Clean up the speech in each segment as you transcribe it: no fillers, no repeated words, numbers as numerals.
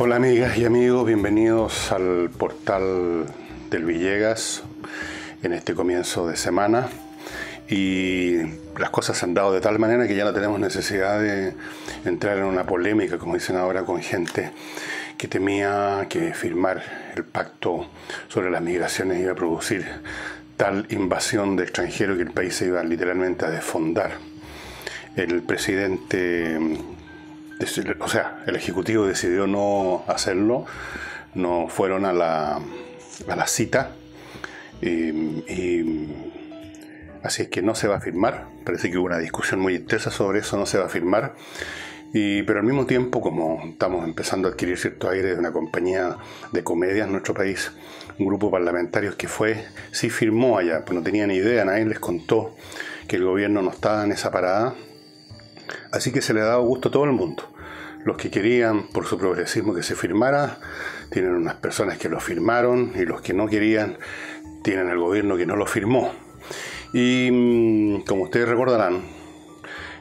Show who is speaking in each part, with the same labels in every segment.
Speaker 1: Hola amigas y amigos, bienvenidos al portal del Villegas en este comienzo de semana. Y las cosas se han dado de tal manera que ya no tenemos necesidad de entrar en una polémica, como dicen ahora, con gente que temía que firmar el pacto sobre las migraciones iba a producir tal invasión de extranjeros que el país se iba literalmente a desfondar. El presidente, el Ejecutivo decidió no hacerlo, no fueron a la cita, así es que no se va a firmar. Parece que hubo una discusión muy intensa sobre eso, no se va a firmar. Pero al mismo tiempo, como estamos empezando a adquirir cierto aire de una compañía de comedia en nuestro país, un grupo de parlamentarios que sí firmó allá, pues no tenían ni idea, nadie les contó que el gobierno no estaba en esa parada. Así que se le ha dado gusto a todo el mundo. Los que querían, por su progresismo, que se firmara, tienen unas personas que lo firmaron, y los que no querían, tienen el gobierno que no lo firmó. Y como ustedes recordarán,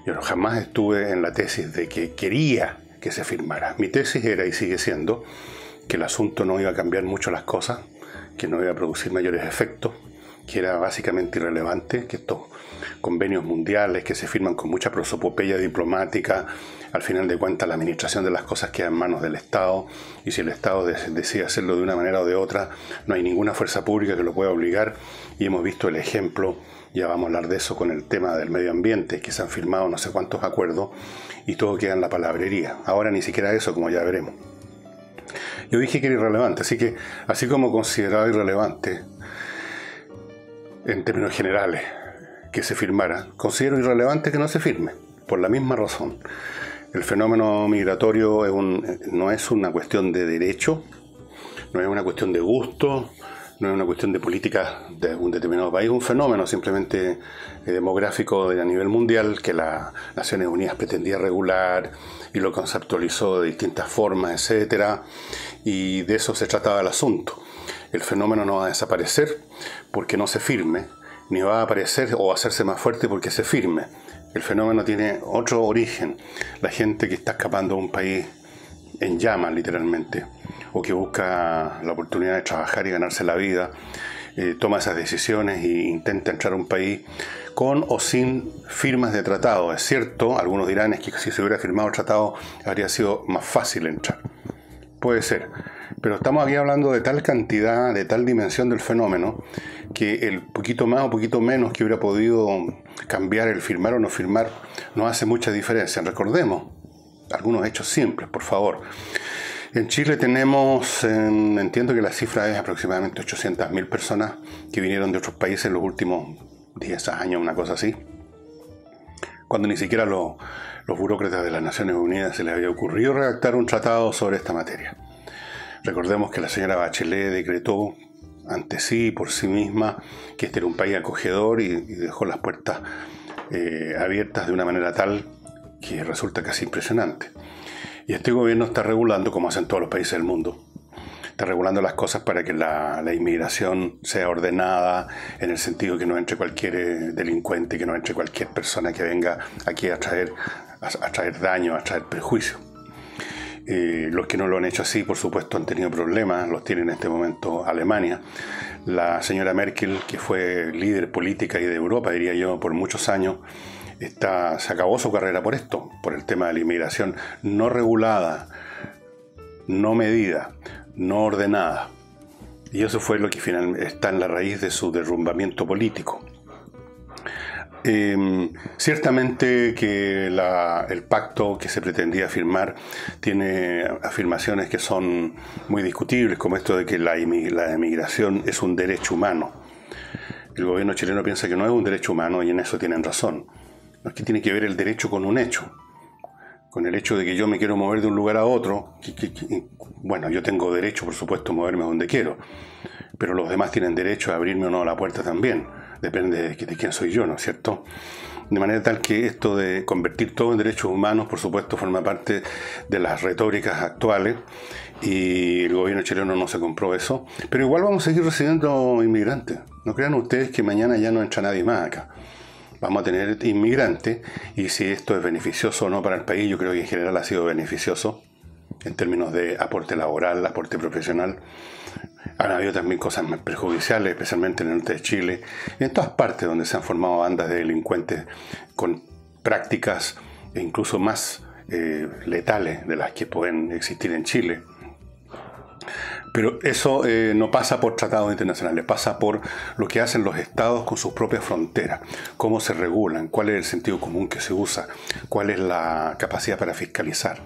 Speaker 1: yo jamás estuve en la tesis de que quería que se firmara. Mi tesis era, y sigue siendo, que el asunto no iba a cambiar mucho las cosas, que no iba a producir mayores efectos, que era básicamente irrelevante, que estos convenios mundiales que se firman con mucha prosopopeya diplomática, al final de cuentas la administración de las cosas queda en manos del Estado, y si el Estado decide hacerlo de una manera o de otra, no hay ninguna fuerza pública que lo pueda obligar, y hemos visto el ejemplo. Ya vamos a hablar de eso con el tema del medio ambiente, que se han firmado no sé cuántos acuerdos y todo queda en la palabrería. Ahora ni siquiera eso, como ya veremos. Yo dije que era irrelevante, así que así como consideraba irrelevante en términos generales que se firmara, considero irrelevante que no se firme, por la misma razón. El fenómeno migratorio no es una cuestión de derecho, no es una cuestión de gusto, no es una cuestión de política de un determinado país, es un fenómeno simplemente demográfico a nivel mundial que las Naciones Unidas pretendía regular y lo conceptualizó de distintas formas, etc. Y de eso se trataba el asunto. El fenómeno no va a desaparecer porque no se firme, ni va a aparecer o hacerse más fuerte porque se firme. El fenómeno tiene otro origen. La gente que está escapando de un país en llamas, literalmente, o que busca la oportunidad de trabajar y ganarse la vida, toma esas decisiones e intenta entrar a un país con o sin firmas de tratado. Es cierto, algunos dirán es que si se hubiera firmado el tratado habría sido más fácil entrar. Puede ser, pero estamos aquí hablando de tal cantidad, de tal dimensión del fenómeno, que el poquito más o poquito menos que hubiera podido cambiar el firmar o no firmar no hace mucha diferencia. Recordemos algunos hechos simples, por favor. En Chile tenemos, entiendo que la cifra es aproximadamente 800.000 personas que vinieron de otros países en los últimos 10 años, una cosa así, cuando ni siquiera los burócratas de las Naciones Unidas se les había ocurrido redactar un tratado sobre esta materia. Recordemos que la señora Bachelet decretó ante sí, por sí misma, que este era un país acogedor y dejó las puertas abiertas de una manera tal que resulta casi impresionante. Y este gobierno está regulando, como hacen todos los países del mundo, está regulando las cosas para que la inmigración sea ordenada, en el sentido que no entre cualquier delincuente, que no entre cualquier persona que venga aquí a traer daño, a traer perjuicio. Los que no lo han hecho así, por supuesto, han tenido problemas, los tiene en este momento Alemania. La señora Merkel, que fue líder política y de Europa, diría yo, por muchos años, se acabó su carrera por esto, por el tema de la inmigración no regulada, no medida, no ordenada. Y eso fue lo que finalmente está en la raíz de su derrumbamiento político. Ciertamente que el pacto que se pretendía firmar tiene afirmaciones que son muy discutibles, como esto de que la inmigración es un derecho humano. El gobierno chileno piensa que no es un derecho humano y en eso tienen razón. No es que tiene que ver el derecho con un hecho, con el hecho de que yo me quiero mover de un lugar a otro. Bueno, yo tengo derecho, por supuesto, a moverme a donde quiero, pero los demás tienen derecho a abrirme o no la puerta también. Depende de quién soy yo, ¿no es cierto? De manera tal que esto de convertir todo en derechos humanos, por supuesto, forma parte de las retóricas actuales, y el gobierno chileno no se compró eso. Pero igual vamos a seguir recibiendo inmigrantes. No crean ustedes que mañana ya no entra nadie más acá. Vamos a tener inmigrantes, y si esto es beneficioso o no para el país, yo creo que en general ha sido beneficioso. en términos de aporte laboral, aporte profesional. Han habido también cosas más perjudiciales, especialmente en el norte de Chile y en todas partes donde se han formado bandas de delincuentes con prácticas incluso más letales de las que pueden existir en Chile. Pero eso no pasa por tratados internacionales, pasa por lo que hacen los estados con sus propias fronteras, cómo se regulan, cuál es el sentido común que se usa, cuál es la capacidad para fiscalizar.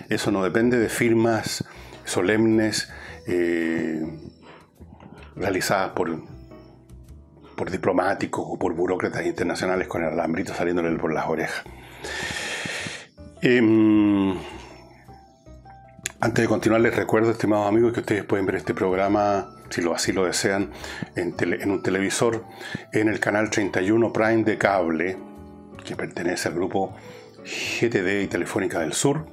Speaker 1: Eso no depende de firmas solemnes realizadas por diplomáticos o por burócratas internacionales con el alambrito saliéndole por las orejas. Antes de continuar, les recuerdo, estimados amigos, que ustedes pueden ver este programa, si así lo desean, en un televisor, en el canal 31 Prime de cable, que pertenece al grupo GTD y Telefónica del Sur.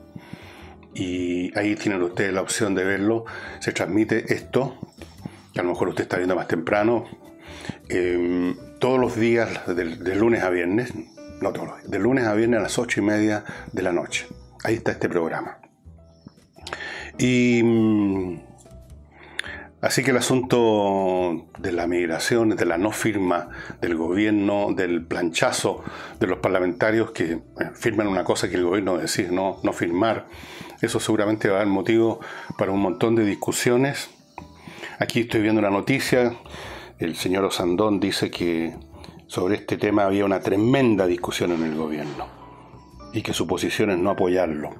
Speaker 1: Y ahí tienen ustedes la opción de verlo. Se transmite esto, que a lo mejor usted está viendo más temprano, todos los días, de lunes a viernes, no todos los días, de lunes a viernes a las 8:30 de la noche. Ahí está este programa. Y así que el asunto de la migración, de la no firma del gobierno, del planchazo de los parlamentarios que firman una cosa que el gobierno decide no firmar, eso seguramente va a dar motivo para un montón de discusiones. Aquí estoy viendo una noticia, el señor Osandón dice que sobre este tema había una tremenda discusión en el gobierno y que su posición es no apoyarlo.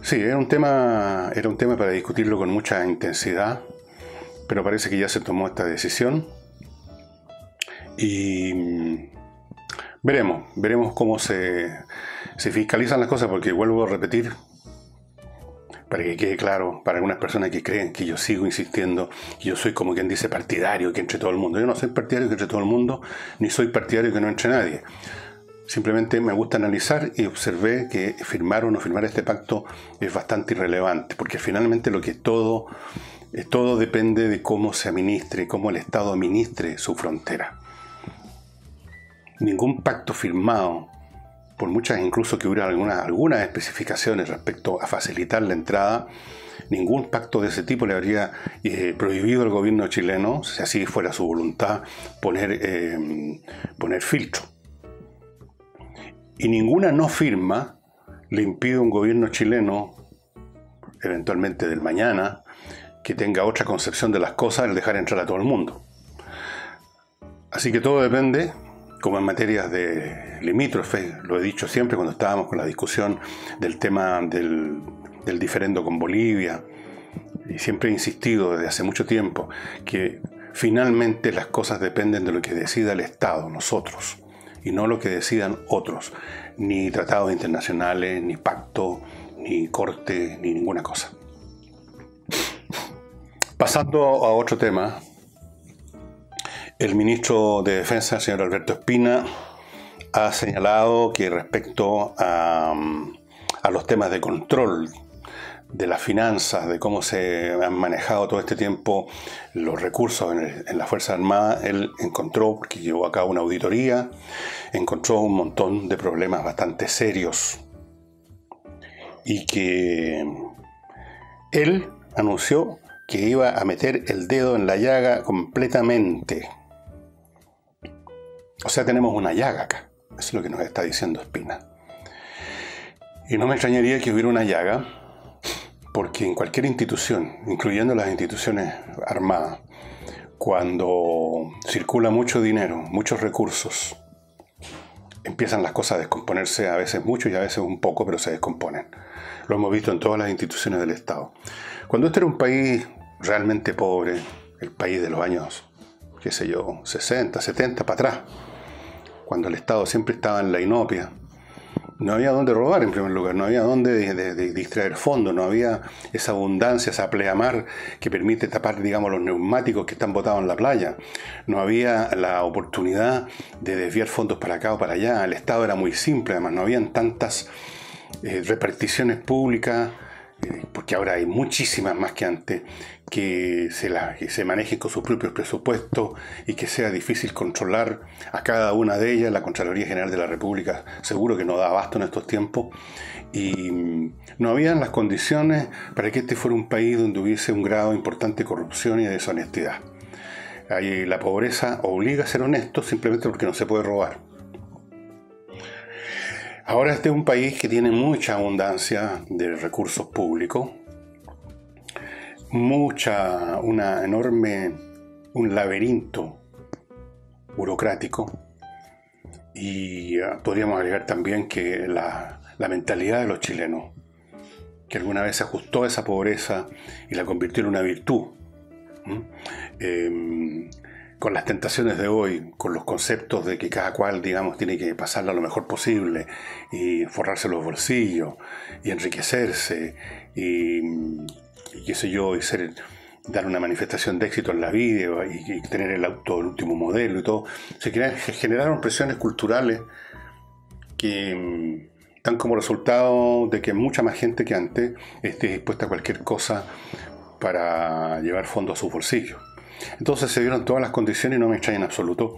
Speaker 1: Sí, era un tema para discutirlo con mucha intensidad, pero parece que ya se tomó esta decisión y veremos cómo se fiscalizan las cosas, porque vuelvo a repetir, para que quede claro, para algunas personas que creen que yo sigo insistiendo, que yo soy como quien dice partidario que entre todo el mundo. Yo no soy partidario que entre todo el mundo, ni soy partidario que no entre nadie. Simplemente me gusta analizar y observé que firmar o no firmar este pacto es bastante irrelevante, porque finalmente todo depende de cómo se administre, cómo el Estado administre su frontera. Ningún pacto firmado, por muchas incluso que hubiera algunas especificaciones respecto a facilitar la entrada, ningún pacto de ese tipo le habría prohibido al gobierno chileno, si así fuera su voluntad, poner filtro. Y ninguna no firma le impide a un gobierno chileno, eventualmente del mañana, que tenga otra concepción de las cosas, el dejar entrar a todo el mundo. Así que todo depende, como en materias de limítrofes, lo he dicho siempre cuando estábamos con la discusión del tema del diferendo con Bolivia, y siempre he insistido desde hace mucho tiempo que finalmente las cosas dependen de lo que decida el Estado, nosotros, y no lo que decidan otros, ni tratados internacionales, ni pacto, ni corte, ni ninguna cosa. Pasando a otro tema, el ministro de Defensa, el señor Alberto Espina, ha señalado que respecto a los temas de control de las finanzas, de cómo se han manejado todo este tiempo los recursos en las Fuerzas Armadas, él encontró, porque llevó a cabo una auditoría, encontró un montón de problemas bastante serios y que él anunció que iba a meter el dedo en la llaga completamente. O sea, tenemos una llaga acá. Eso es lo que nos está diciendo Espina. Y no me extrañaría que hubiera una llaga, porque en cualquier institución, incluyendo las instituciones armadas, cuando circula mucho dinero, muchos recursos, empiezan las cosas a descomponerse, a veces mucho y a veces un poco, pero se descomponen. Lo hemos visto en todas las instituciones del Estado. Cuando este era un país realmente pobre, el país de los años, 60, 70 para atrás, cuando el Estado siempre estaba en la inopia, no había dónde robar en primer lugar, no había dónde distraer fondos, no había esa abundancia, esa pleamar que permite tapar, digamos, los neumáticos que están botados en la playa. No había la oportunidad de desviar fondos para acá o para allá. El Estado era muy simple, además no habían tantas reparticiones públicas porque ahora hay muchísimas más que antes, que se manejen con sus propios presupuestos y que sea difícil controlar a cada una de ellas. La Contraloría General de la República seguro que no da abasto en estos tiempos, y no habían las condiciones para que este fuera un país donde hubiese un grado importante de corrupción y de deshonestidad. Ahí la pobreza obliga a ser honesto simplemente porque no se puede robar. Ahora este es un país que tiene mucha abundancia de recursos públicos, un laberinto burocrático, y podríamos agregar también que la mentalidad de los chilenos, que alguna vez se ajustó a esa pobreza y la convirtió en una virtud, con las tentaciones de hoy, con los conceptos de que cada cual, digamos, tiene que pasarla lo mejor posible y forrarse los bolsillos y enriquecerse y qué sé yo, dar una manifestación de éxito en la vida y tener el auto del último modelo y todo. Se generaron presiones culturales que dan como resultado de que mucha más gente que antes esté dispuesta a cualquier cosa para llevar fondos a sus bolsillos. Entonces se dieron todas las condiciones y no me extraña en absoluto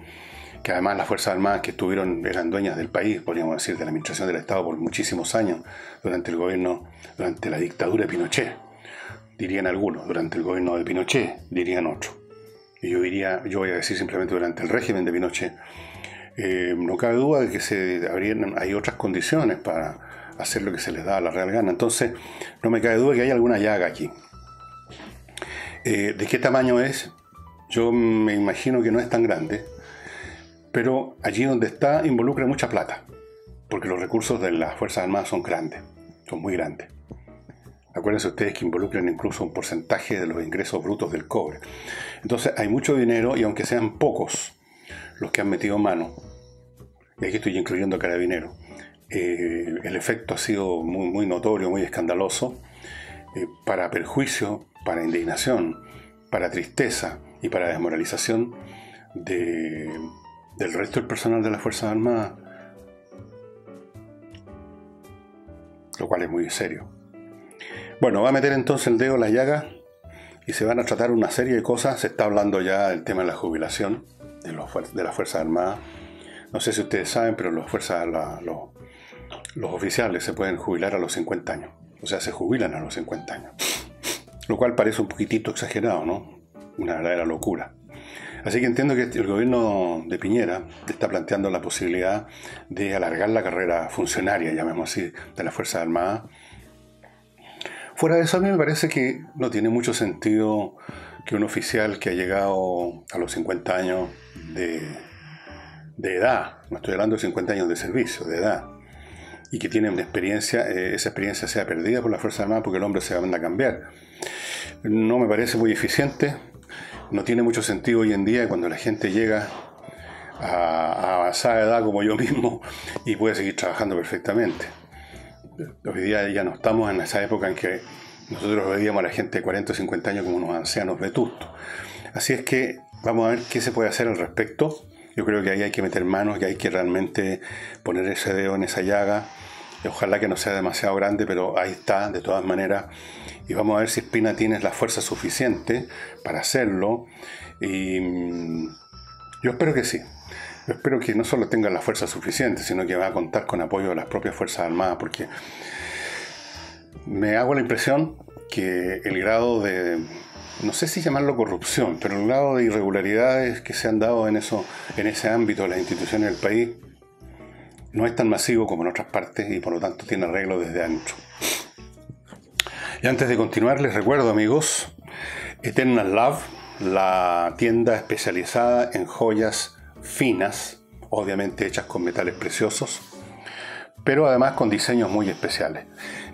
Speaker 1: que además las Fuerzas Armadas que eran dueñas del país, podríamos decir, de la administración del Estado por muchísimos años, durante la dictadura de Pinochet, dirían algunos, durante el gobierno de Pinochet, dirían otros. Y yo voy a decir simplemente durante el régimen de Pinochet. No cabe duda de que hay otras condiciones para hacer lo que se les da a la real gana. Entonces, no me cabe duda que hay alguna llaga aquí. ¿De qué tamaño es? Yo me imagino que no es tan grande, pero allí donde está involucra mucha plata, porque los recursos de las Fuerzas Armadas son grandes, son muy grandes. Acuérdense ustedes que involucran incluso un porcentaje de los ingresos brutos del cobre. Entonces hay mucho dinero, y aunque sean pocos los que han metido mano, y aquí estoy incluyendo a Carabineros, el efecto ha sido muy, muy notorio, muy escandaloso, para perjuicio, para indignación, para tristeza y para desmoralización del resto del personal de las Fuerzas Armadas, lo cual es muy serio. Bueno, va a meter entonces el dedo en la llaga y se van a tratar una serie de cosas. Se está hablando ya del tema de la jubilación de las Fuerzas Armadas. No sé si ustedes saben, pero los oficiales se pueden jubilar a los 50 años. O sea, se jubilan a los 50 años. Lo cual parece un poquitito exagerado, ¿no? Una verdadera locura. Así que entiendo que el gobierno de Piñera está planteando la posibilidad de alargar la carrera funcionaria, llamémoslo así, de las Fuerzas Armadas. Fuera de eso, a mí me parece que no tiene mucho sentido que un oficial que ha llegado a los 50 años de edad, no estoy hablando de 50 años de servicio, de edad, y que tiene una experiencia, esa experiencia sea perdida por las Fuerzas Armadas porque el hombre se va a cambiar. No me parece muy eficiente, no tiene mucho sentido hoy en día cuando la gente llega a avanzada edad como yo mismo y puede seguir trabajando perfectamente. Hoy día ya no estamos en esa época en que nosotros veíamos a la gente de 40 o 50 años como unos ancianos vetustos. Así es que vamos a ver qué se puede hacer al respecto. Yo creo que ahí hay que meter manos, que hay que realmente poner ese dedo en esa llaga. Y ojalá que no sea demasiado grande, pero ahí está, de todas maneras. Y vamos a ver si Espina tiene la fuerza suficiente para hacerlo. Y yo espero que sí. Yo espero que no solo tenga la fuerza suficiente, sino que va a contar con apoyo de las propias Fuerzas Armadas, porque me hago la impresión que el grado de, no sé si llamarlo corrupción, pero el grado de irregularidades que se han dado en ese ámbito de las instituciones del país no es tan masivo como en otras partes y por lo tanto tiene arreglo desde adentro. Y antes de continuar, les recuerdo, amigos, Eternal Love, la tienda especializada en joyas finas, obviamente hechas con metales preciosos, pero además con diseños muy especiales.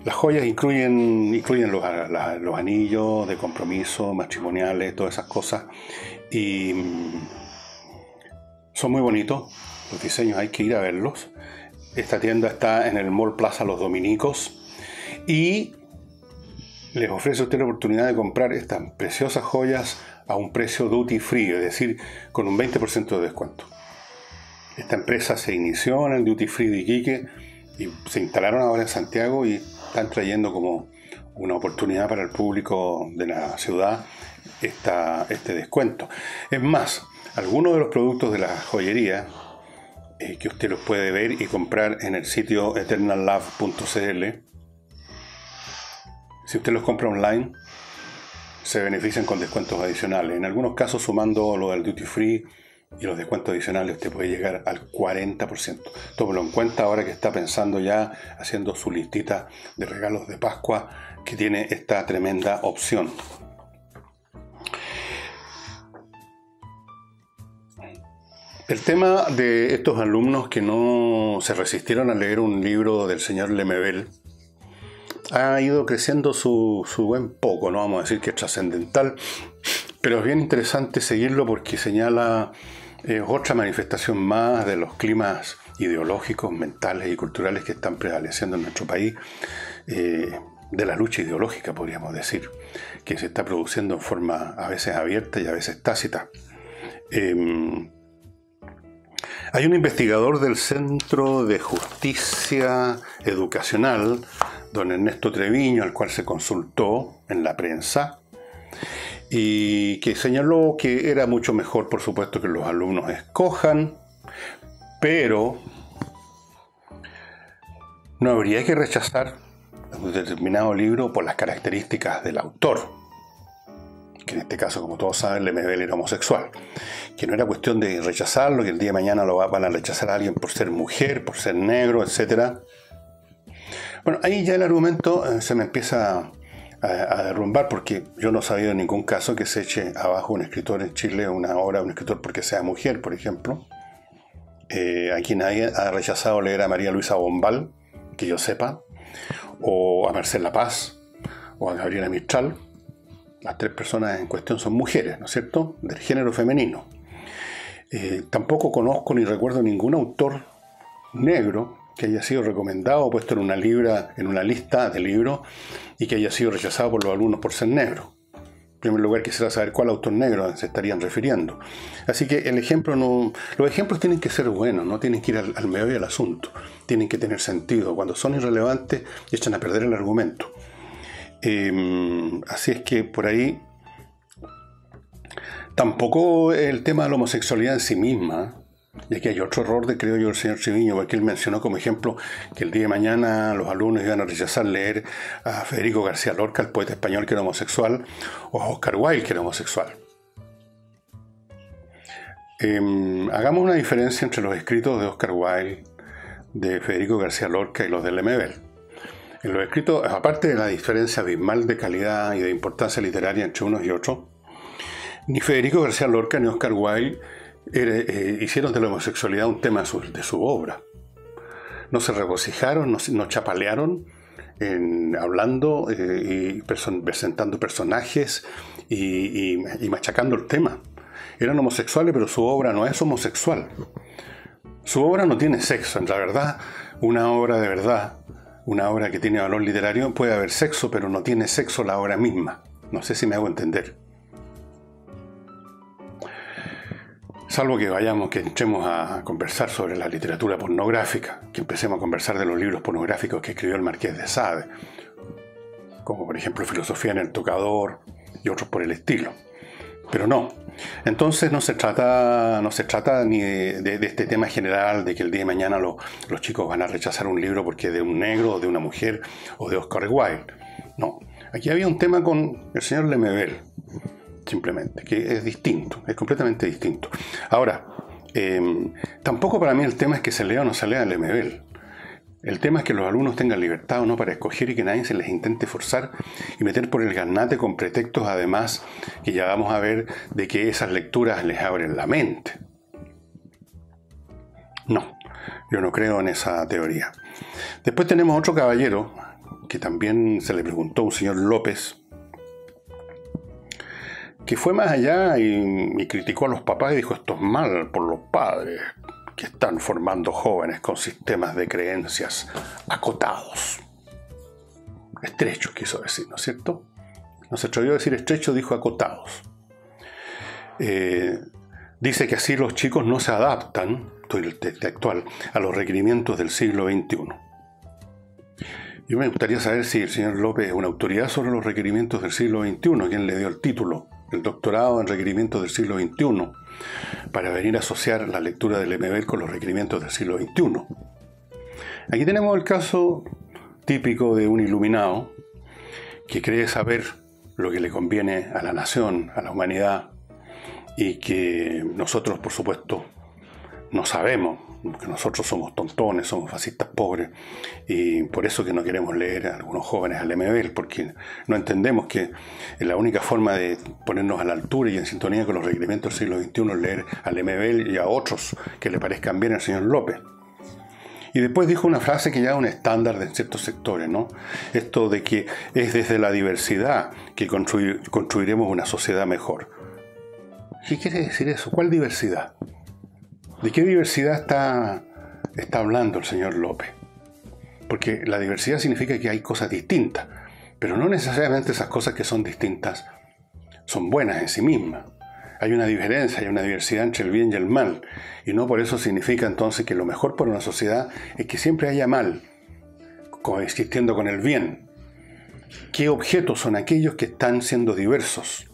Speaker 1: Las joyas incluyen los anillos de compromiso, matrimoniales, todas esas cosas, y son muy bonitos. Los diseños hay que ir a verlos. Esta tienda está en el Mall Plaza Los Dominicos y les ofrece a usted la oportunidad de comprar estas preciosas joyas a un precio duty free, es decir, con un 20% de descuento. Esta empresa se inició en el duty free de Iquique y se instalaron ahora en Santiago y están trayendo como una oportunidad para el público de la ciudad este descuento. Es más, algunos de los productos de la joyería que usted los puede ver y comprar en el sitio eternallove.cl, si usted los compra online, se benefician con descuentos adicionales. En algunos casos, sumando lo del duty free y los descuentos adicionales, usted puede llegar al 40%. Tómelo en cuenta ahora que está pensando ya, haciendo su listita de regalos de Pascua, que tiene esta tremenda opción. El tema de estos alumnos que no se resistieron a leer un libro del señor Lemebel ha ido creciendo su buen poco, no vamos a decir que es trascendental, pero es bien interesante seguirlo porque señala otra manifestación más de los climas ideológicos, mentales y culturales que están prevaleciendo en nuestro país, de la lucha ideológica, podríamos decir, que se está produciendo en forma a veces abierta y a veces tácita. Hay un investigador del Centro de Justicia Educacional, don Ernesto Treviño, al cual se consultó en la prensa, y que señaló que era mucho mejor, por supuesto, que los alumnos escojan, pero no habría que rechazar un determinado libro por las características del autor, que en este caso, como todos saben, Lemebel era homosexual, que no era cuestión de rechazarlo, que el día de mañana lo van a rechazar a alguien por ser mujer, por ser negro, etc. Bueno, ahí ya el argumento se me empieza a derrumbar, porque yo no he sabido en ningún caso que se eche abajo un escritor en Chile, una obra de un escritor porque sea mujer, por ejemplo. Aquí nadie ha rechazado leer a María Luisa Bombal, que yo sepa, o a Marcela Paz, o a Gabriela Mistral. Las tres personas en cuestión son mujeres, ¿no es cierto?, del género femenino. Tampoco conozco ni recuerdo ningún autor negro que haya sido recomendado o puesto en una lista de libros y que haya sido rechazado por los alumnos por ser negro. En primer lugar, quisiera saber cuál autor negro se estarían refiriendo. Así que los ejemplos tienen que ser buenos, no tienen que ir al meollo del asunto, tienen que tener sentido. Cuando son irrelevantes, echan a perder el argumento. Así es que por ahí tampoco el tema de la homosexualidad en sí misma, y aquí hay otro error creo yo, del señor Treviño, porque él mencionó como ejemplo que el día de mañana los alumnos iban a rechazar leer a Federico García Lorca, el poeta español, que era homosexual, o a Oscar Wilde, que era homosexual. Hagamos una diferencia entre los escritos de Oscar Wilde, de Federico García Lorca y los de Lemebel. En los escritos, aparte de la diferencia abismal de calidad y de importancia literaria entre unos y otros, ni Federico García Lorca ni Oscar Wilde hicieron de la homosexualidad un tema de su obra. No se regocijaron, no chapalearon hablando y presentando personajes y machacando el tema. Eran homosexuales, pero su obra no es homosexual. Su obra no tiene sexo. En la verdad, una obra de verdad, una obra que tiene valor literario, puede haber sexo, pero no tiene sexo la obra misma. No sé si me hago entender. Salvo que entremos a conversar sobre la literatura pornográfica, que empecemos a conversar de los libros pornográficos que escribió el Marqués de Sade, como por ejemplo Filosofía en el Tocador y otros por el estilo. Pero no. Entonces no se trata ni de este tema general de que el día de mañana los chicos van a rechazar un libro porque es de un negro, o de una mujer, o de Oscar Wilde. No. Aquí había un tema con el señor Lemebel, simplemente, que es distinto, es completamente distinto. Ahora, tampoco para mí el tema es que se lea o no se lea Lemebel. El tema es que los alumnos tengan libertad o no para escoger y que nadie se les intente forzar y meter por el garnate con pretextos, además, que ya vamos a ver de que esas lecturas les abren la mente. No, yo no creo en esa teoría. Después tenemos otro caballero que también se le preguntó a un señor López, que fue más allá y criticó a los papás y dijo: esto es mal por los padres que están formando jóvenes con sistemas de creencias acotados. Estrechos quiso decir, ¿no es cierto? No se atrevió a decir estrecho, dijo acotados. Dice que así los chicos no se adaptan, esto es el texto actual, a los requerimientos del siglo XXI. Yo me gustaría saber si el señor López es una autoridad sobre los requerimientos del siglo XXI, quien le dio el título, el doctorado en requerimientos del siglo XXI, para venir a asociar la lectura del MBL con los requerimientos del siglo XXI. Aquí tenemos el caso típico de un iluminado que cree saber lo que le conviene a la nación, a la humanidad, y que nosotros, por supuesto, no sabemos, que nosotros somos tontones, somos fascistas pobres, y por eso que no queremos leer a algunos jóvenes al MBL, porque no entendemos que la única forma de ponernos a la altura y en sintonía con los requerimientos del siglo XXI es leer al MBL y a otros que le parezcan bien al señor López. Y después dijo una frase que ya es un estándar de ciertos sectores, ¿no? Esto de que es desde la diversidad que construiremos una sociedad mejor. ¿Qué quiere decir eso? ¿Cuál diversidad? ¿De qué diversidad está hablando el señor López? Porque la diversidad significa que hay cosas distintas, pero no necesariamente esas cosas que son distintas son buenas en sí mismas. Hay una diferencia, hay una diversidad entre el bien y el mal, y no por eso significa entonces que lo mejor para una sociedad es que siempre haya mal coexistiendo con el bien. ¿Qué objetos son aquellos que están siendo diversos?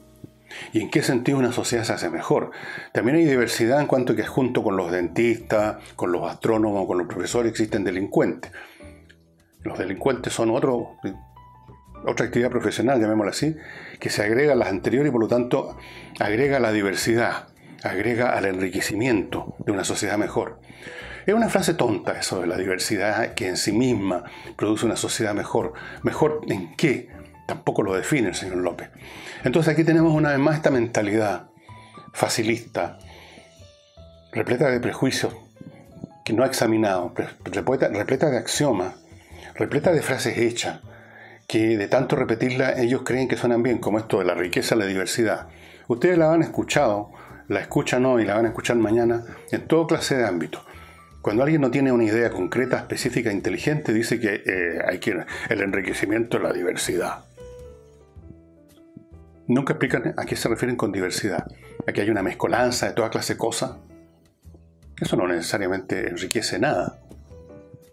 Speaker 1: ¿Y en qué sentido una sociedad se hace mejor? También hay diversidad en cuanto a que junto con los dentistas, con los astrónomos, con los profesores existen delincuentes. Los delincuentes son otra actividad profesional, llamémosla así, que se agrega a las anteriores y por lo tanto agrega a la diversidad, agrega al enriquecimiento de una sociedad mejor. Es una frase tonta eso de la diversidad que en sí misma produce una sociedad mejor. ¿Mejor en qué? Tampoco lo define el señor López. Entonces aquí tenemos una vez más esta mentalidad facilista, repleta de prejuicios que no ha examinado, repleta de axiomas, repleta de frases hechas, que de tanto repetirla ellos creen que suenan bien, como esto de la riqueza, la diversidad. Ustedes la han escuchado, la escuchan hoy, la van a escuchar mañana, en toda clase de ámbitos. Cuando alguien no tiene una idea concreta, específica, inteligente, dice que hay que el enriquecimiento de la diversidad. Nunca explican a qué se refieren con diversidad. ¿A que hay una mezcolanza de toda clase de cosas? Eso no necesariamente enriquece nada.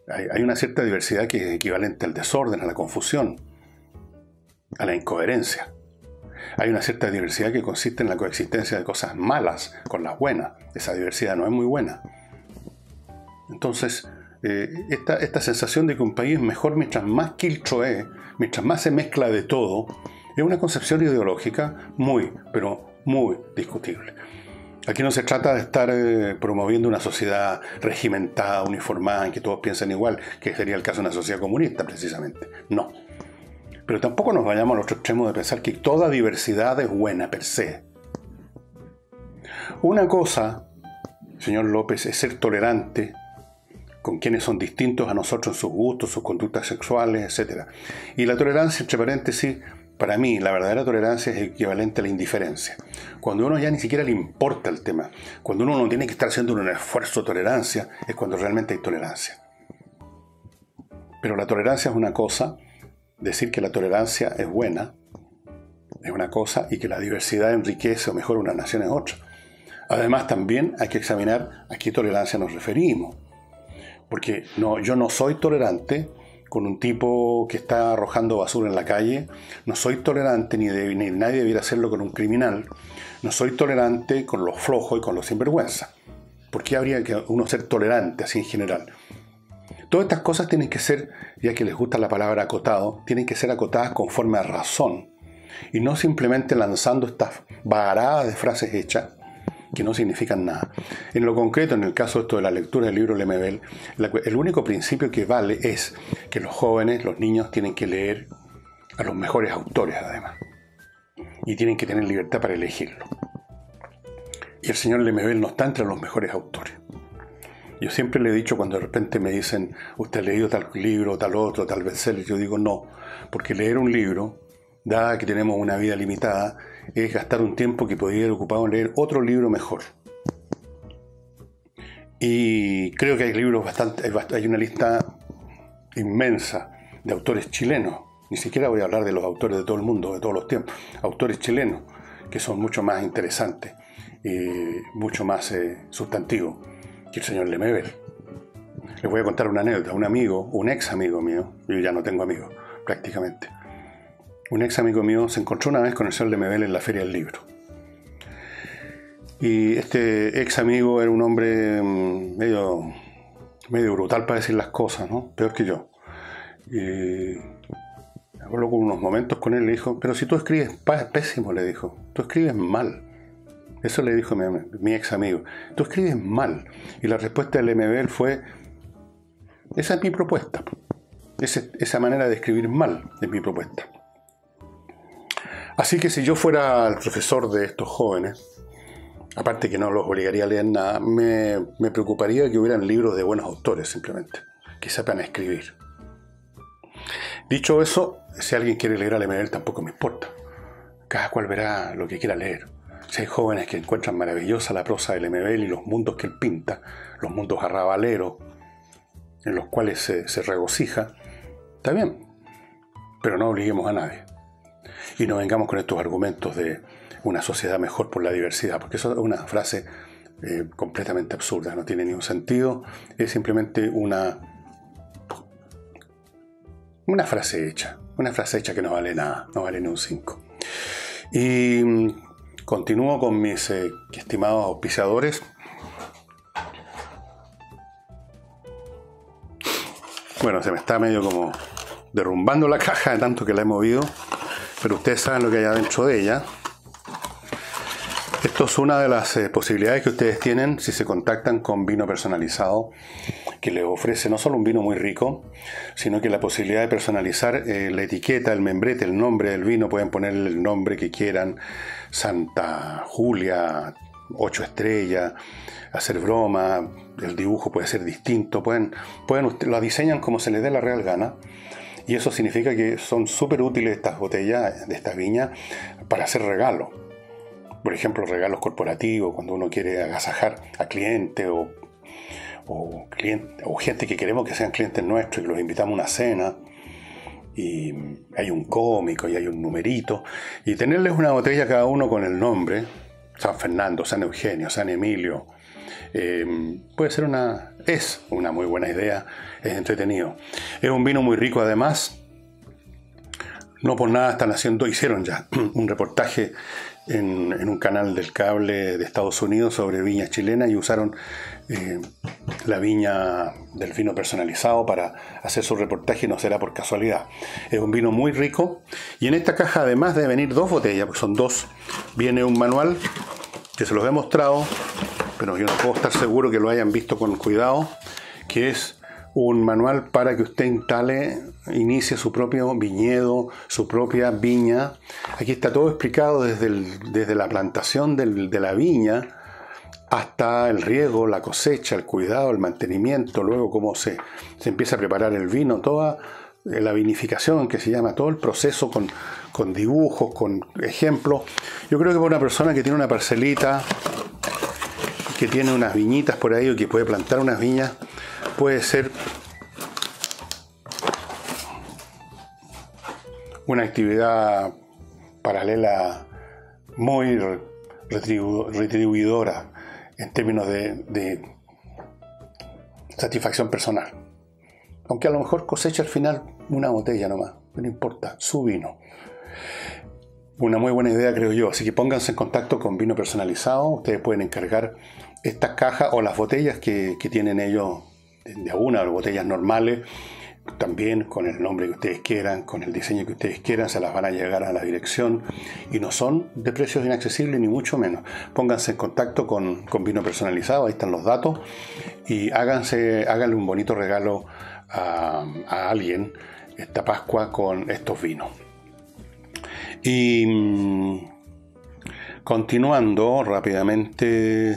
Speaker 1: Hay una cierta diversidad que es equivalente al desorden, a la confusión, a la incoherencia. Hay una cierta diversidad que consiste en la coexistencia de cosas malas con las buenas. Esa diversidad no es muy buena. Entonces, esta sensación de que un país es mejor mientras más quiltro es, mientras más se mezcla de todo, es una concepción ideológica muy, pero muy discutible. Aquí no se trata de estar promoviendo una sociedad regimentada, uniformada, en que todos piensen igual, que sería el caso de una sociedad comunista, precisamente. No. Pero tampoco nos vayamos al otro extremo de pensar que toda diversidad es buena per se. Una cosa, señor López, es ser tolerante con quienes son distintos a nosotros en sus gustos, sus conductas sexuales, etc. Y la tolerancia, entre paréntesis, para mí, la verdadera tolerancia es equivalente a la indiferencia. Cuando uno ya ni siquiera le importa el tema, cuando uno no tiene que estar haciendo un esfuerzo de tolerancia, es cuando realmente hay tolerancia. Pero la tolerancia es una cosa, decir que la tolerancia es buena, es una cosa, y que la diversidad enriquece o mejora una nación es otra. Además, también hay que examinar a qué tolerancia nos referimos. Porque yo no soy tolerante con un tipo que está arrojando basura en la calle, no soy tolerante, ni nadie debiera hacerlo con un criminal, no soy tolerante con los flojos y con los sinvergüenza. ¿Por qué habría que uno ser tolerante así en general? Todas estas cosas tienen que ser, ya que les gusta la palabra acotado, tienen que ser acotadas conforme a razón, y no simplemente lanzando estas vagaradas de frases hechas que no significan nada. En lo concreto, en el caso esto de la lectura del libro Lemebel, el único principio que vale es que los jóvenes, los niños, tienen que leer a los mejores autores, además. Y tienen que tener libertad para elegirlo. Y el señor Lemebel no está entre los mejores autores. Yo siempre le he dicho, cuando de repente me dicen, ¿usted ha leído tal libro, tal otro, tal bestseller? Yo digo, no, porque leer un libro, dada que tenemos una vida limitada, es gastar un tiempo que podría haber ocupado en leer otro libro mejor. Y creo que hay libros hay una lista inmensa de autores chilenos. Ni siquiera voy a hablar de los autores de todo el mundo, de todos los tiempos. Autores chilenos que son mucho más interesantes y mucho más sustantivos que el señor Lemebel. Les voy a contar una anécdota. Un amigo, un ex amigo mío, yo ya no tengo amigos prácticamente, un ex amigo mío se encontró una vez con el señor Lemebel en la Feria del Libro. Y este ex amigo era un hombre medio brutal para decir las cosas, ¿no? Peor que yo. Y habló con unos momentos con él, le dijo, pero si tú escribes pésimo, le dijo, tú escribes mal. Eso le dijo mi ex amigo, tú escribes mal. Y la respuesta del Lemebel fue, esa es mi propuesta. Esa manera de escribir mal es mi propuesta. Así que si yo fuera el profesor de estos jóvenes, aparte que no los obligaría a leer nada, me preocuparía que hubieran libros de buenos autores simplemente, que sepan escribir. Dicho eso, si alguien quiere leer a Lemebel tampoco me importa. Cada cual verá lo que quiera leer. Si hay jóvenes que encuentran maravillosa la prosa de Lemebel y los mundos que él pinta, los mundos arrabaleros, en los cuales se regocija, está bien, pero no obliguemos a nadie. Y no vengamos con estos argumentos de una sociedad mejor por la diversidad, porque eso es una frase completamente absurda, no tiene ningún sentido, es simplemente una frase hecha que no vale nada, no vale ni un 5. Y continúo con mis estimados auspiciadores. Bueno, se me está medio como derrumbando la caja de tanto que la he movido, pero ustedes saben lo que hay adentro de ella. Esto es una de las posibilidades que ustedes tienen si se contactan con Vino Personalizado, que les ofrece no solo un vino muy rico, sino que la posibilidad de personalizar la etiqueta, el membrete, el nombre del vino. Pueden ponerle el nombre que quieran, Santa Julia, 8 estrellas, hacer broma, el dibujo puede ser distinto, lo diseñan como se les dé la real gana. Y eso significa que son súper útiles estas botellas de esta viña para hacer regalos. Por ejemplo, regalos corporativos, cuando uno quiere agasajar a clientes o gente que queremos que sean clientes nuestros y los invitamos a una cena. Y hay un cómico y hay un numerito. Y tenerles una botella cada uno con el nombre, San Fernando, San Eugenio, San Emilio, es una muy buena idea, es entretenido. Es un vino muy rico además. No por nada hicieron ya un reportaje en un canal del cable de Estados Unidos sobre viñas chilenas y usaron la viña del vino personalizado para hacer su reportaje, y no será por casualidad. Es un vino muy rico y en esta caja, además de venir 2 botellas, porque son 2, viene un manual que se los he mostrado, pero yo no puedo estar seguro que lo hayan visto con cuidado, que es un manual para que usted inicie su propio viñedo, su propia viña. Aquí está todo explicado desde la plantación de la viña hasta el riego, la cosecha, el cuidado, el mantenimiento, luego cómo se empieza a preparar el vino, toda la vinificación que se llama, todo el proceso con dibujos, con ejemplos. Yo creo que para una persona que tiene una parcelita, que tiene unas viñitas por ahí o que puede plantar unas viñas, puede ser una actividad paralela muy retribuidora en términos de satisfacción personal. Aunque a lo mejor cosecha al final una botella nomás, no importa, su vino. Una muy buena idea, creo yo. Así que pónganse en contacto con Vino Personalizado. Ustedes pueden encargar estas cajas o las botellas que tienen ellos de una, o botellas normales, también con el nombre que ustedes quieran, con el diseño que ustedes quieran, se las van a llegar a la dirección y no son de precios inaccesibles ni mucho menos. Pónganse en contacto con Vino Personalizado, ahí están los datos, y háganle un bonito regalo a alguien esta Pascua con estos vinos. Y continuando rápidamente,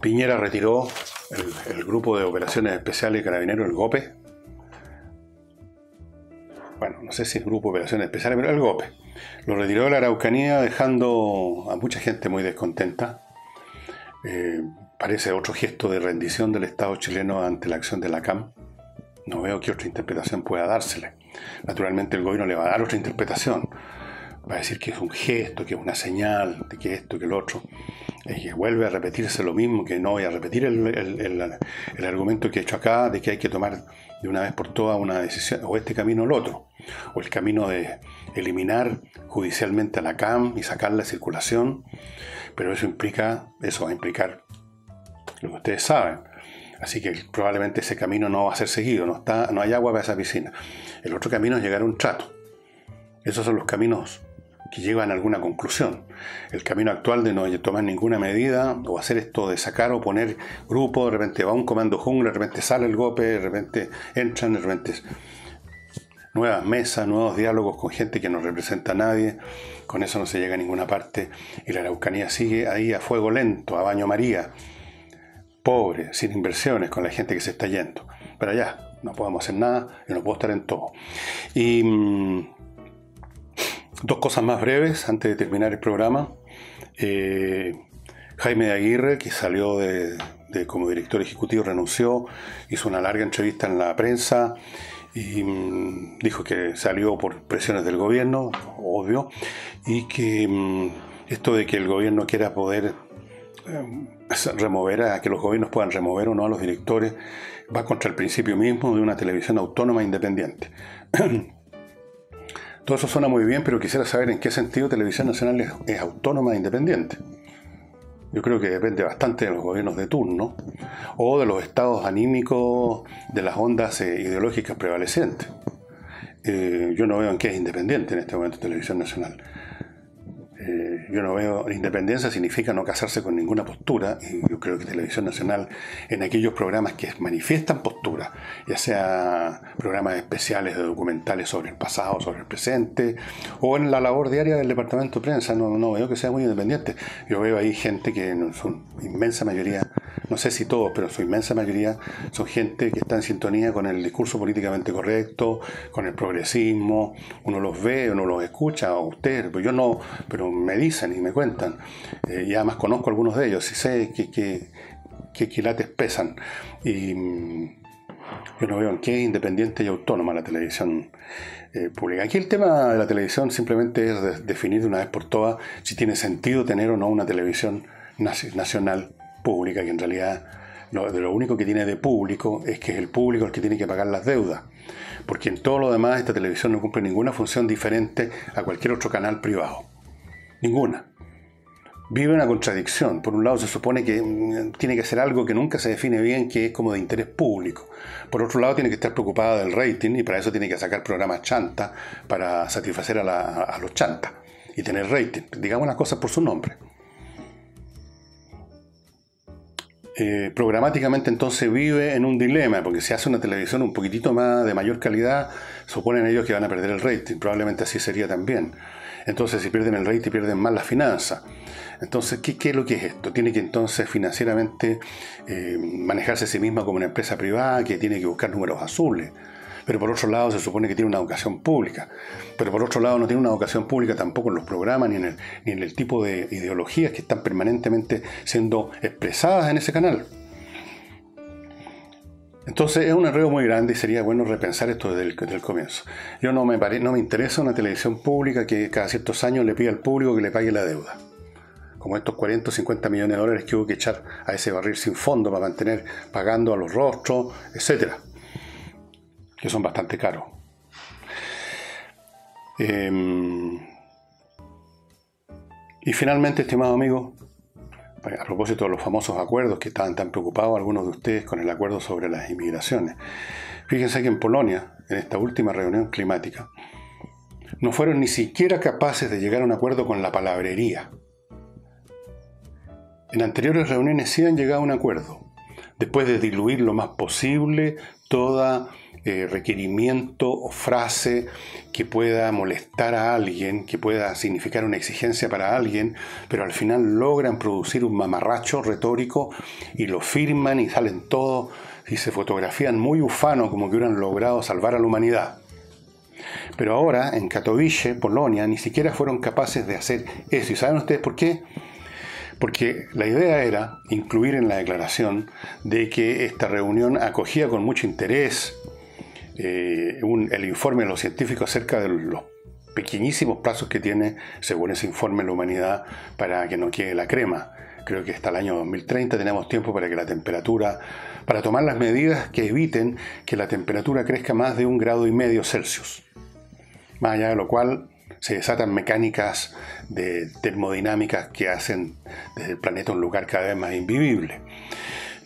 Speaker 1: Piñera retiró el grupo de operaciones especiales Carabineros, el GOPE. Bueno, no sé si es grupo de operaciones especiales, pero el GOPE. Lo retiró de la Araucanía, dejando a mucha gente muy descontenta. Parece otro gesto de rendición del Estado chileno ante la acción de la CAM. No veo qué otra interpretación pueda dársele. Naturalmente el gobierno le va a dar otra interpretación. Va a decir que es un gesto, que es una señal, de que esto, que lo otro. y que vuelve a repetirse lo mismo, que no voy a repetir el argumento que he hecho acá, de que hay que tomar de una vez por todas una decisión, o este camino o el otro, o el camino de eliminar judicialmente a la CAM y sacarla de circulación, pero eso va a implicar lo que ustedes saben. Así que probablemente ese camino no va a ser seguido, no hay agua para esa piscina. El otro camino es llegar a un trato. Esos son los caminos que llevan a alguna conclusión. El camino actual de no tomar ninguna medida, o hacer esto de sacar o poner grupo, de repente va un comando jungla, de repente sale el golpe, de repente entran, de repente nuevas mesas, nuevos diálogos con gente que no representa a nadie, con eso no se llega a ninguna parte, y la Araucanía sigue ahí a fuego lento, a baño María, pobre, sin inversiones, con la gente que se está yendo. Pero ya, no podemos hacer nada, yo no puedo estar en todo. Y dos cosas más breves antes de terminar el programa. Jaime de Aguirre, que salió como director ejecutivo, renunció, hizo una larga entrevista en la prensa y dijo que salió por presiones del gobierno, obvio, y que esto de que el gobierno quiera poder que los gobiernos puedan remover o no a los directores va contra el principio mismo de una televisión autónoma e independiente. Todo eso suena muy bien, pero quisiera saber en qué sentido Televisión Nacional es autónoma e independiente. Yo creo que depende bastante de los gobiernos de turno o de los estados anímicos de las ondas ideológicas prevalecientes. Yo no veo en qué es independiente en este momento Televisión Nacional. Yo no veo, independencia significa no casarse con ninguna postura, y yo creo que Televisión Nacional, en aquellos programas que manifiestan postura, ya sea programas especiales de documentales sobre el pasado, sobre el presente, o en la labor diaria del departamento de prensa, no veo que sea muy independiente. Yo veo ahí gente que en su inmensa mayoría, no sé si todos, pero en su inmensa mayoría son gente que está en sintonía con el discurso políticamente correcto, con el progresismo. Uno los ve, uno los escucha, o ustedes, pues yo no, pero me dicen y me cuentan, y además conozco a algunos de ellos y sé que quilates pesan, y yo no veo en qué es independiente y autónoma la televisión pública. Aquí el tema de la televisión simplemente es definir de una vez por todas si tiene sentido tener o no una televisión nacional pública, que en realidad lo único que tiene de público es que es el público el que tiene que pagar las deudas, porque en todo lo demás esta televisión no cumple ninguna función diferente a cualquier otro canal privado. Ninguna. Vive una contradicción. Por un lado se supone que tiene que ser algo que nunca se define bien, que es como de interés público. Por otro lado tiene que estar preocupada del rating, y para eso tiene que sacar programas chanta para satisfacer a los chantas y tener rating. Digamos las cosas por su nombre. Programáticamente entonces vive en un dilema, porque si hace una televisión un poquitito más de mayor calidad, suponen ellos que van a perder el rating. Probablemente así sería también. Entonces, si pierden el rating, pierden más las finanzas. Entonces, ¿qué es lo que es esto? Tiene que entonces financieramente manejarse a sí misma como una empresa privada que tiene que buscar números azules. Pero por otro lado se supone que tiene una vocación pública. Pero por otro lado no tiene una vocación pública tampoco en los programas ni en el tipo de ideologías que están permanentemente siendo expresadas en ese canal. Entonces es un enredo muy grande y sería bueno repensar esto desde el comienzo. Yo no me interesa una televisión pública que cada ciertos años le pida al público que le pague la deuda. Como estos 40 o 50 millones de dólares que hubo que echar a ese barril sin fondo para mantener pagando a los rostros, etcétera, que son bastante caros. Y finalmente, estimados amigos, a propósito de los famosos acuerdos que estaban tan preocupados algunos de ustedes con el acuerdo sobre las inmigraciones. Fíjense que en Polonia, en esta última reunión climática, no fueron ni siquiera capaces de llegar a un acuerdo con la palabrería. En anteriores reuniones sí han llegado a un acuerdo, después de diluir lo más posible toda requerimiento o frase que pueda molestar a alguien, que pueda significar una exigencia para alguien, pero al final logran producir un mamarracho retórico y lo firman y salen todos y se fotografían muy ufanos como que hubieran logrado salvar a la humanidad. Pero ahora en Katowice, Polonia, ni siquiera fueron capaces de hacer eso. ¿Y saben ustedes por qué? Porque la idea era incluir en la declaración de que esta reunión acogía con mucho interés el informe de los científicos acerca de los pequeñísimos plazos que tiene, según ese informe, la humanidad para que no quede la crema. creo que hasta el año 2030 tenemos tiempo para que la temperatura, para tomar las medidas que eviten que la temperatura crezca más de 1,5 grados Celsius. Más allá de lo cual se desatan mecánicas de termodinámicas que hacen desde el planeta un lugar cada vez más invivible.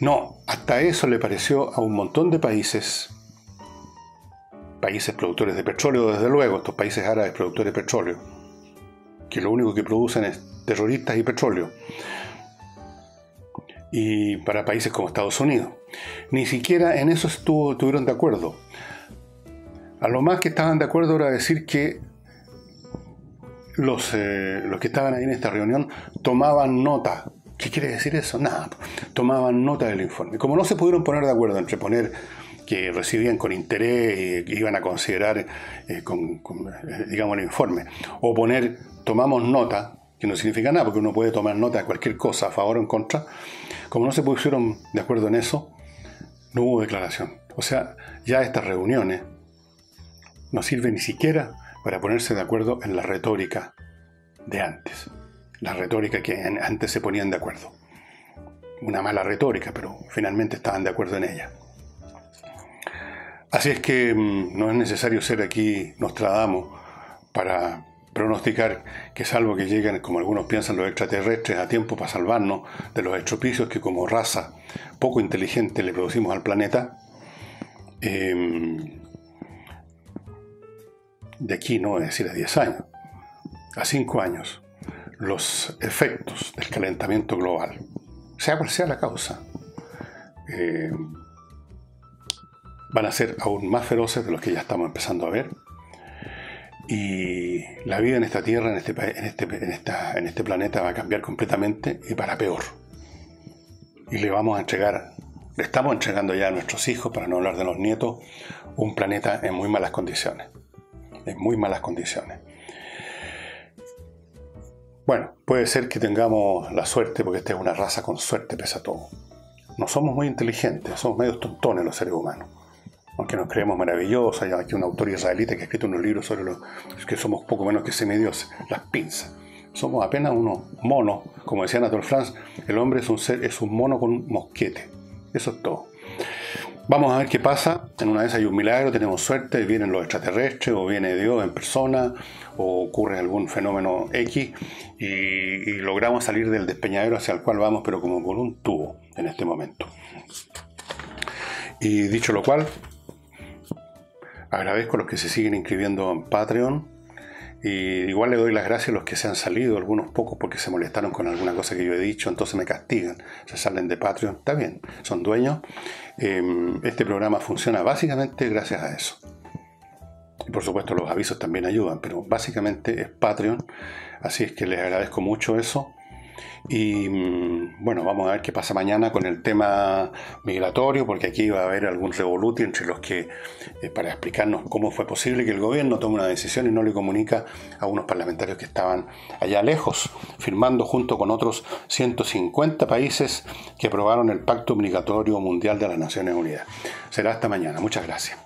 Speaker 1: No, hasta eso le pareció a un montón de países productores de petróleo, desde luego, estos países árabes productores de petróleo, que lo único que producen es terroristas y petróleo. Y para países como Estados Unidos. Ni siquiera en eso estuvieron de acuerdo. A lo más que estaban de acuerdo era decir que los que estaban ahí en esta reunión tomaban nota. ¿Qué quiere decir eso? Nada. Tomaban nota del informe. Como no se pudieron poner de acuerdo entre poner que recibían con interés y que iban a considerar digamos, el informe, o poner tomamos nota, que no significa nada, porque uno puede tomar nota de cualquier cosa, a favor o en contra. Como no se pusieron de acuerdo en eso, no hubo declaración. O sea, ya estas reuniones no sirven ni siquiera para ponerse de acuerdo en la retórica de antes. La retórica que antes se ponían de acuerdo. Una mala retórica, pero finalmente estaban de acuerdo en ella. Así es que no es necesario ser aquí Nostradamus para pronosticar que, salvo que lleguen, como algunos piensan, los extraterrestres a tiempo para salvarnos de los estropicios que como raza poco inteligente le producimos al planeta, de aquí, no voy a decir a 10 años, a 5 años, los efectos del calentamiento global, sea cual sea la causa, van a ser aún más feroces de los que ya estamos empezando a ver. Y la vida en esta Tierra, en este planeta, va a cambiar completamente y para peor. Y le estamos entregando ya a nuestros hijos, para no hablar de los nietos, un planeta en muy malas condiciones. En muy malas condiciones. Bueno, puede ser que tengamos la suerte, porque esta es una raza con suerte pese a todo. No somos muy inteligentes, somos medios tontones los seres humanos. Aunque nos creemos maravillosos, hay aquí un autor israelita que ha escrito unos libros sobre los que somos poco menos que semidioses, las pinzas. Somos apenas unos monos, como decía Anatole France, el hombre es un mono con un mosquete. Eso es todo. Vamos a ver qué pasa. En una vez hay un milagro, tenemos suerte, vienen los extraterrestres, o viene Dios en persona, o ocurre algún fenómeno X, y logramos salir del despeñadero hacia el cual vamos, pero como por un tubo en este momento. Y dicho lo cual, agradezco a los que se siguen inscribiendo en Patreon, y igual le doy las gracias a los que se han salido, algunos pocos porque se molestaron con alguna cosa que yo he dicho, entonces me castigan, se salen de Patreon, está bien, son dueños. Este programa funciona básicamente gracias a eso. Y por supuesto los avisos también ayudan, pero básicamente es Patreon, así es que les agradezco mucho eso. Y bueno, vamos a ver qué pasa mañana con el tema migratorio, porque aquí va a haber algún revoluti entre los que, para explicarnos cómo fue posible que el gobierno tome una decisión y no le comunica a unos parlamentarios que estaban allá lejos, firmando junto con otros 150 países que aprobaron el Pacto Migratorio Mundial de las Naciones Unidas. Será hasta mañana. Muchas gracias.